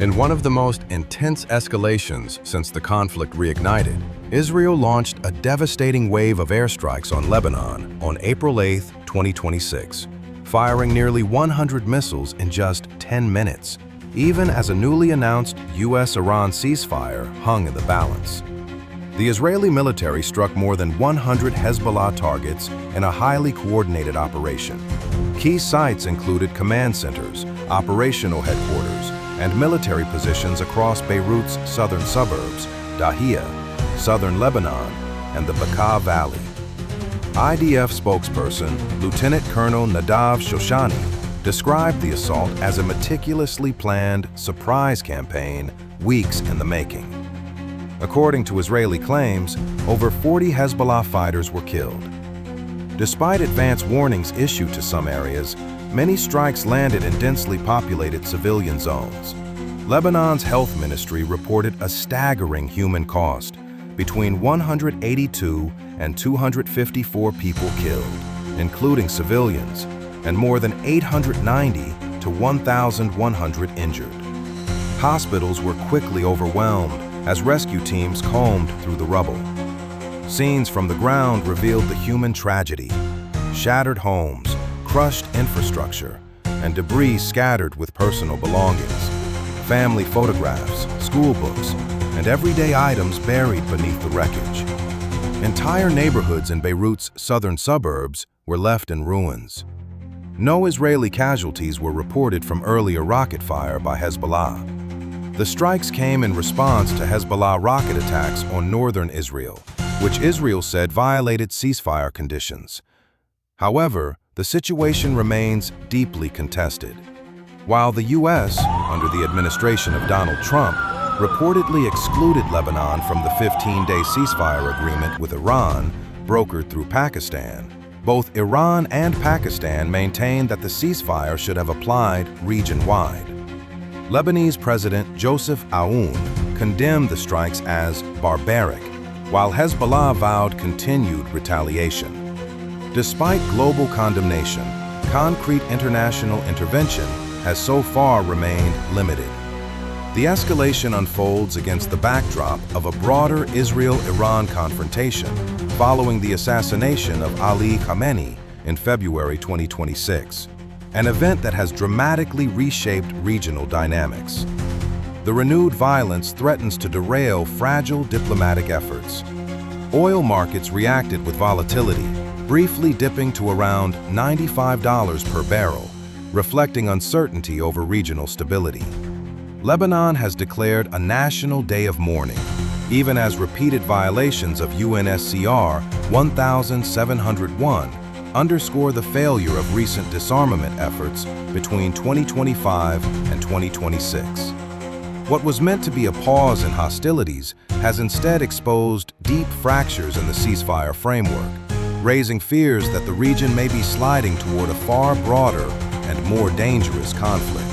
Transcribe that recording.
In one of the most intense escalations since the conflict reignited, Israel launched a devastating wave of airstrikes on Lebanon on April 8, 2026, firing nearly 100 missiles in just 10 minutes, even as a newly announced U.S.-Iran ceasefire hung in the balance. The Israeli military struck more than 100 Hezbollah targets in a highly coordinated operation. Key sites included command centers, operational headquarters, and military positions across Beirut's southern suburbs, Dahia, southern Lebanon, and the Bekaa Valley. IDF spokesperson Lieutenant Colonel Nadav Shoshani described the assault as a meticulously planned surprise campaign weeks in the making. According to Israeli claims, over 40 Hezbollah fighters were killed. Despite advance warnings issued to some areas, many strikes landed in densely populated civilian zones. Lebanon's health ministry reported a staggering human cost, between 182 and 254 people killed, including civilians, and more than 890 to 1,100 injured. Hospitals were quickly overwhelmed as rescue teams combed through the rubble. Scenes from the ground revealed the human tragedy: shattered homes, crushed infrastructure, and debris scattered with personal belongings. Family photographs, school books, and everyday items buried beneath the wreckage. Entire neighborhoods in Beirut's southern suburbs were left in ruins. No Israeli casualties were reported from earlier rocket fire by Hezbollah. The strikes came in response to Hezbollah rocket attacks on northern Israel, which Israel said violated ceasefire conditions. However, the situation remains deeply contested. While the U.S., under the administration of Donald Trump, reportedly excluded Lebanon from the 15-day ceasefire agreement with Iran, brokered through Pakistan, both Iran and Pakistan maintained that the ceasefire should have applied region-wide. Lebanese President Joseph Aoun condemned the strikes as barbaric, while Hezbollah vowed continued retaliation. Despite global condemnation, concrete international intervention has so far remained limited. The escalation unfolds against the backdrop of a broader Israel-Iran confrontation following the assassination of Ali Khamenei in February 2026, an event that has dramatically reshaped regional dynamics. The renewed violence threatens to derail fragile diplomatic efforts. Oil markets reacted with volatility, briefly dipping to around $95 per barrel, reflecting uncertainty over regional stability. Lebanon has declared a national day of mourning, even as repeated violations of UNSCR 1701 underscore the failure of recent disarmament efforts between 2025 and 2026. What was meant to be a pause in hostilities has instead exposed deep fractures in the ceasefire framework, raising fears that the region may be sliding toward a far broader and more dangerous conflict.